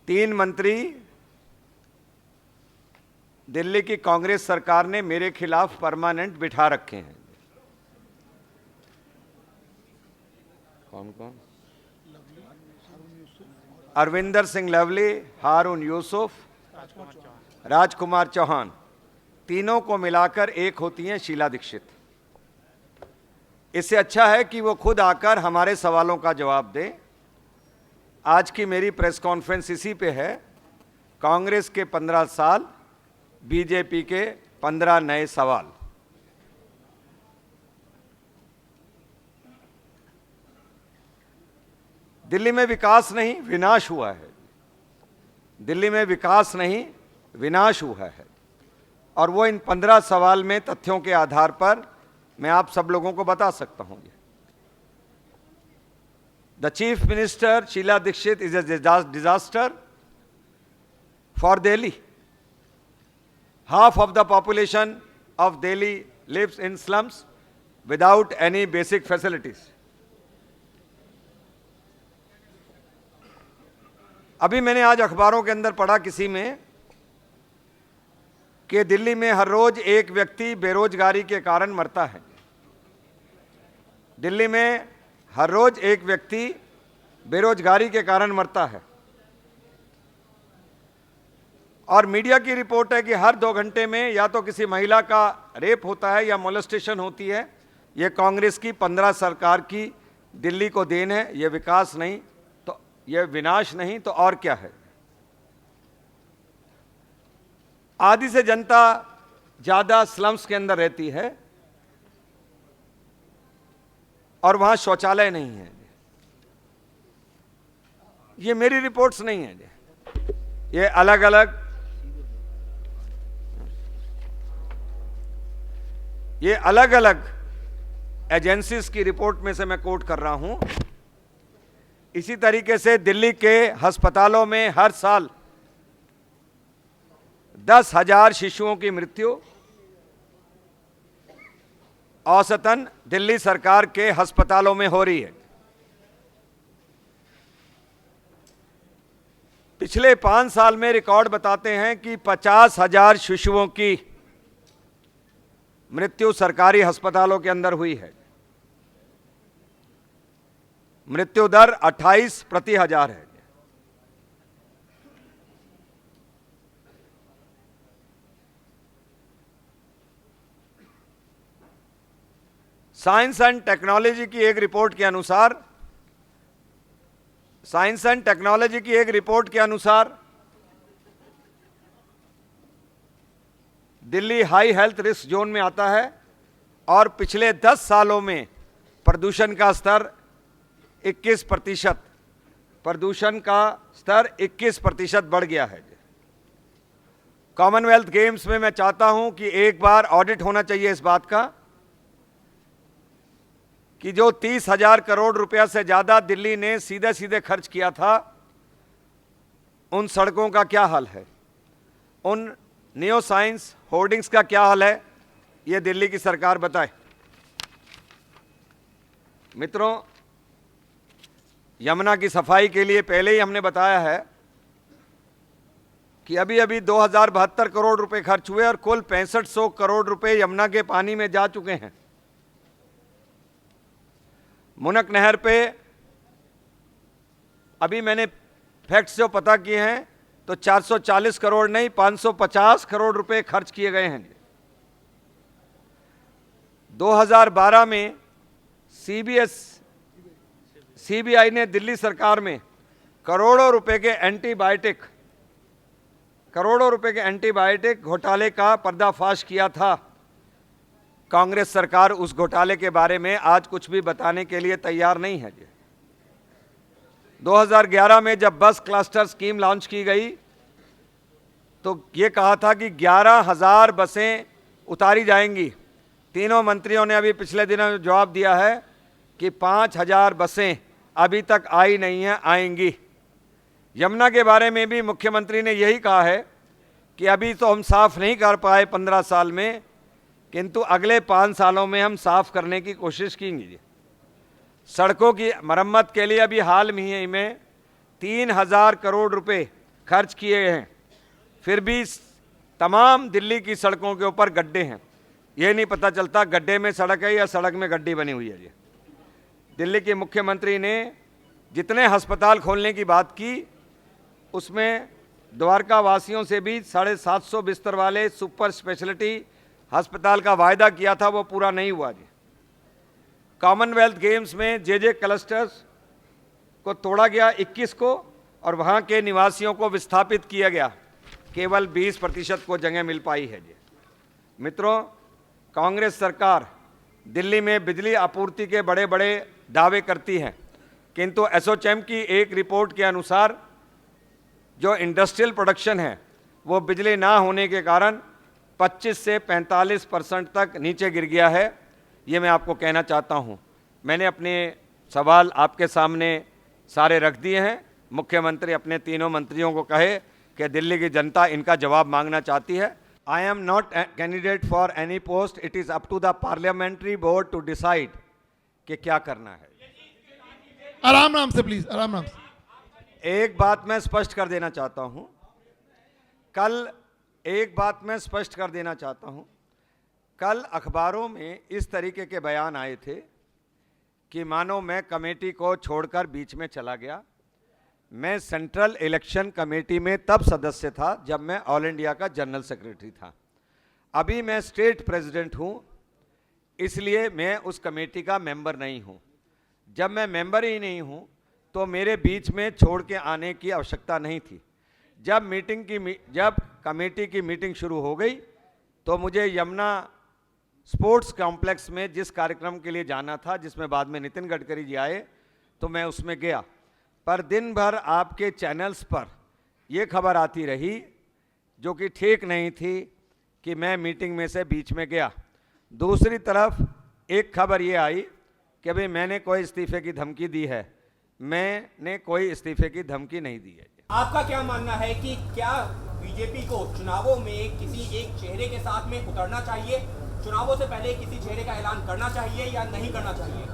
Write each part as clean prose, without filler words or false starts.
3 मंत्री दिल्ली की कांग्रेस सरकार ने मेरे खिलाफ परमानेंट बिठा रखे हैं। कौन कौन? अरविंदर सिंह लवली, हारून यूसुफ, राजकुमार चौहान, तीनों को मिलाकर एक होती हैं शीला दीक्षित। इससे अच्छा है कि वो खुद आकर हमारे सवालों का जवाब दें। आज की मेरी प्रेस कॉन्फ्रेंस इसी पे है। कांग्रेस के 15 साल, बीजेपी के 15 नए सवाल। दिल्ली में विकास नहीं, विनाश हुआ है। दिल्ली में विकास नहीं, विनाश हुआ है। और वो इन 15 सवाल में तथ्यों के आधार पर मैं आप सब लोगों को बता सकता हूं। The chief minister Sheila Dikshit is a disaster for Delhi. Half of the population of Delhi lives in slums without any basic facilities. अभी मैंने आज अखबारों के अंदर पढ़ा किसी में कि दिल्ली में हर रोज एक व्यक्ति बेरोजगारी के कारण मरता है। दिल्ली में हर रोज एक व्यक्ति बेरोजगारी के कारण मरता है। और मीडिया की रिपोर्ट है कि हर 2 घंटे में या तो किसी महिला का रेप होता है या मोलेस्टेशन होती है। यह कांग्रेस की 15 सरकार की दिल्ली को देन है। यह विकास नहीं तो यह विनाश नहीं तो और क्या है। आधी से जनता ज्यादा स्लम्स के अंदर रहती है और वहां शौचालय नहीं है। ये मेरी रिपोर्ट्स नहीं है, ये अलग अलग एजेंसीज की रिपोर्ट में से मैं कोट कर रहा हूं। इसी तरीके से दिल्ली के अस्पतालों में हर साल 10,000 शिशुओं की मृत्यु औसतन दिल्ली सरकार के अस्पतालों में हो रही है। पिछले 5 साल में रिकॉर्ड बताते हैं कि 50,000 शिशुओं की मृत्यु सरकारी अस्पतालों के अंदर हुई है। मृत्यु दर 28 प्रति हजार है। साइंस एंड टेक्नोलॉजी की एक रिपोर्ट के अनुसार Delhi high health risk zone में आता है और पिछले 10 सालों में प्रदूषण का स्तर 21% बढ़ गया है। कॉमनवेल्थ गेम्स में मैं चाहता हूं कि एक बार ऑडिट होना चाहिए इस बात का कि जो 30,000 करोड़ रुपया से ज्यादा दिल्ली ने सीधे सीधे खर्च किया था, उन सड़कों का क्या हाल है, उन नियो साइंस होर्डिंग्स का क्या हाल है, यह दिल्ली की सरकार बताए। मित्रों, यमुना की सफाई के लिए पहले ही हमने बताया है कि अभी 2072 करोड़ रुपए खर्च हुए और कुल 6500 करोड़ रुपए यमुना के पानी में जा चुके हैं। मुनक नहर पे अभी मैंने फैक्ट्स जो पता किए हैं तो 440 करोड़ नहीं 550 करोड़ रुपए खर्च किए गए हैं। 2012 में सीबीआई ने दिल्ली सरकार में करोड़ों रुपए के एंटीबायोटिक घोटाले का पर्दाफाश किया था। कांग्रेस सरकार उस घोटाले के बारे में आज कुछ भी बताने के लिए तैयार नहीं है। 2011 में जब बस क्लस्टर स्कीम लॉन्च की गई तो ये कहा था कि 11,000 बसें उतारी जाएंगी। तीनों मंत्रियों ने अभी पिछले दिनों में जवाब दिया है कि 5,000 बसें अभी तक आई नहीं हैं, आएंगी। यमुना के बारे में भी मुख्यमंत्री ने यही कहा है कि अभी तो हम साफ नहीं कर पाए 15 साल में, किंतु अगले 5 सालों में हम साफ करने की कोशिश कीजिए। सड़कों की मरम्मत के लिए अभी हाल ही में 3,000 करोड़ रुपए खर्च किए हैं, फिर भी तमाम दिल्ली की सड़कों के ऊपर गड्ढे हैं। ये नहीं पता चलता गड्ढे में सड़क है या सड़क में गड्ढी बनी हुई है। ये दिल्ली के मुख्यमंत्री ने जितने अस्पताल खोलने की बात की, उसमें द्वारका वासियों से भी 750 बिस्तर वाले सुपर स्पेशलिटी अस्पताल का वायदा किया था, वो पूरा नहीं हुआ जी। कॉमनवेल्थ गेम्स में जे क्लस्टर्स को तोड़ा गया 21 को, और वहाँ के निवासियों को विस्थापित किया गया, केवल 20% को जगह मिल पाई है जी। मित्रों, कांग्रेस सरकार दिल्ली में बिजली आपूर्ति के बड़े बड़े दावे करती है, किंतु एसोचैम की एक रिपोर्ट के अनुसार जो इंडस्ट्रियल प्रोडक्शन है वो बिजली ना होने के कारण 25 से 45% तक नीचे गिर गया है। ये मैं आपको कहना चाहता हूँ। मैंने अपने सवाल आपके सामने सारे रख दिए हैं। मुख्यमंत्री अपने तीनों मंत्रियों को कहे कि दिल्ली की जनता इनका जवाब मांगना चाहती है। I am not a candidate for any post. It is up to the parliamentary board to decide कि क्या करना है। आराम आराम से प्लीज, आराम आराम से। एक बात मैं स्पष्ट कर देना चाहता हूं, कल अखबारों में इस तरीके के बयान आए थे कि मानो मैं कमेटी को छोड़कर बीच में चला गया। मैं सेंट्रल इलेक्शन कमेटी में तब सदस्य था जब मैं ऑल इंडिया का जनरल सेक्रेटरी था। अभी मैं स्टेट प्रेसिडेंट हूं, इसलिए मैं उस कमेटी का मेंबर नहीं हूं। जब मैं मेंबर ही नहीं हूं तो मेरे बीच में छोड़ के आने की आवश्यकता नहीं थी। जब कमेटी की मीटिंग शुरू हो गई तो मुझे यमुना स्पोर्ट्स कॉम्प्लेक्स में जिस कार्यक्रम के लिए जाना था, जिसमें बाद में नितिन गडकरी जी आए, तो मैं उसमें गया। पर दिन भर आपके चैनल्स पर यह खबर आती रही जो कि ठीक नहीं थी कि मैं मीटिंग में से बीच में गया। दूसरी तरफ एक खबर ये आई कि भाई मैंने कोई इस्तीफे की धमकी दी है। मैंने कोई इस्तीफे की धमकी नहीं दी है। आपका क्या मानना है कि क्या बीजेपी को चुनावों में किसी एक चेहरे के साथ में उतरना चाहिए, चुनावों से पहले किसी चेहरे का ऐलान करना चाहिए या नहीं करना चाहिए?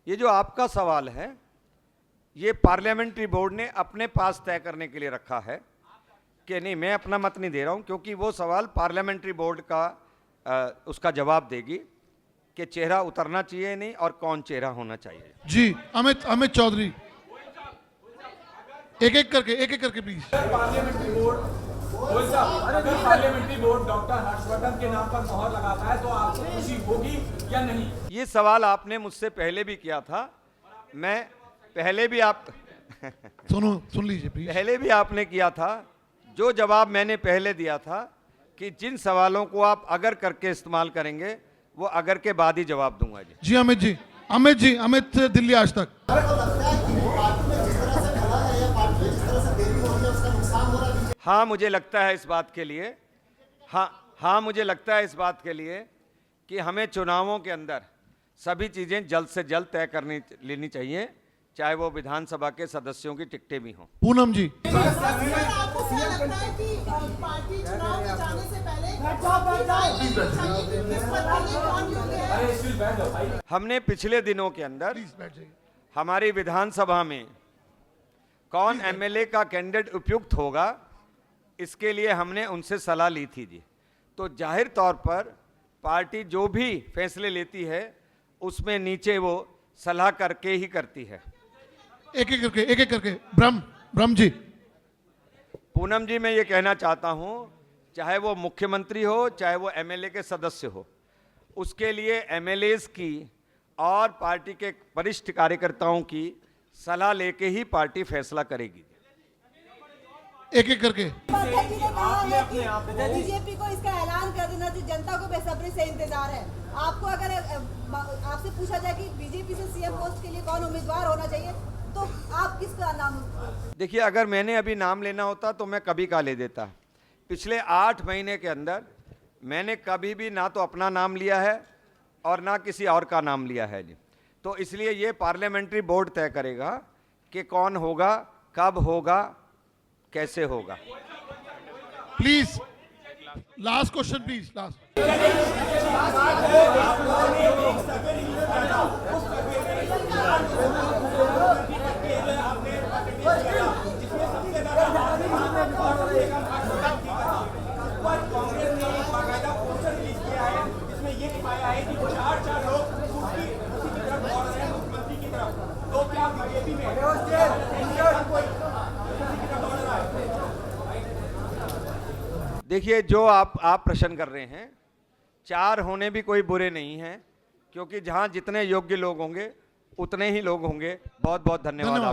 ये जो आपका सवाल है ये पार्लियामेंट्री बोर्ड ने अपने पास तय करने के लिए रखा है कि नहीं, मैं अपना मत नहीं दे रहा हूं, क्योंकि वो सवाल पार्लियामेंट्री बोर्ड का उसका जवाब देगी कि चेहरा उतरना चाहिए नहीं और कौन चेहरा होना चाहिए। जी अमित चौधरी, एक एक करके please. Parliamentary board doctor Harshvardhan के नाम पर मोहर लगाता है तो आपको खुशी होगी या नहीं? ये सवाल आपने मुझसे पहले भी किया था। मैं पहले भी सुन लीजिए प्लीज। पहले भी आपने किया था। जो जवाब मैंने पहले दिया था कि जिन सवालों को आप अगर करके इस्तेमाल करेंगे वो अगर के बाद ही जवाब दूंगा जी। जी अमित दिल्ली आज तक। हाँ मुझे लगता है इस बात के लिए मुझे लगता है इस बात के लिए कि हमें चुनावों के अंदर सभी चीजें जल्द से जल्द तय करनी लेनी चाहिए, चाहे वो विधानसभा के सदस्यों की टिकटें भी हों। पूनम जी, हमने पिछले दिनों के अंदर हमारी विधानसभा में कौन एमएलए का कैंडिडेट उपयुक्त होगा, इसके लिए हमने उनसे सलाह ली थी जी। तो जाहिर तौर पर पार्टी जो भी फैसले लेती है उसमें नीचे वो सलाह करके ही करती है। एक एक करके ब्रह्म जी। पूनम जी, मैं ये कहना चाहता हूं, चाहे वो मुख्यमंत्री हो चाहे वो एमएलए के सदस्य हो, उसके लिए एमएलएज की और पार्टी के वरिष्ठ कार्यकर्ताओं की सलाह लेके ही पार्टी फैसला करेगी। एक एक करके। बीजेपी को इसका ऐलान कर देना चाहिए, जनता को बेसब्री से इंतजार है। आपको अगर आपसे पूछा जाए कि बीजेपी से सीएम पोस्ट के लिए कौन उम्मीदवार होना चाहिए तो आप किसका नाम? देखिए, अगर मैंने अभी नाम लेना होता तो मैं कभी का ले देता। पिछले 8 महीने के अंदर मैंने कभी भी ना तो अपना नाम लिया है और ना किसी और का नाम लिया है जी। तो इसलिए ये पार्लियामेंट्री बोर्ड तय करेगा कि कौन होगा, कब होगा, कैसे होगा। Please last question please. Last आया है कि चार लोग उसी की तरफ दौड़ रहे हैं, मुख्यमंत्री की तरफ। तो क्या बीजेपी में हर कोई उसी की तरफ दौड़ रहा है? देखिए, जो आप प्रश्न कर रहे हैं, 4 होने भी कोई बुरे नहीं हैं, क्योंकि जहां जितने योग्य लोग होंगे उतने ही लोग होंगे। बहुत बहुत धन्यवाद। धन्यवाद।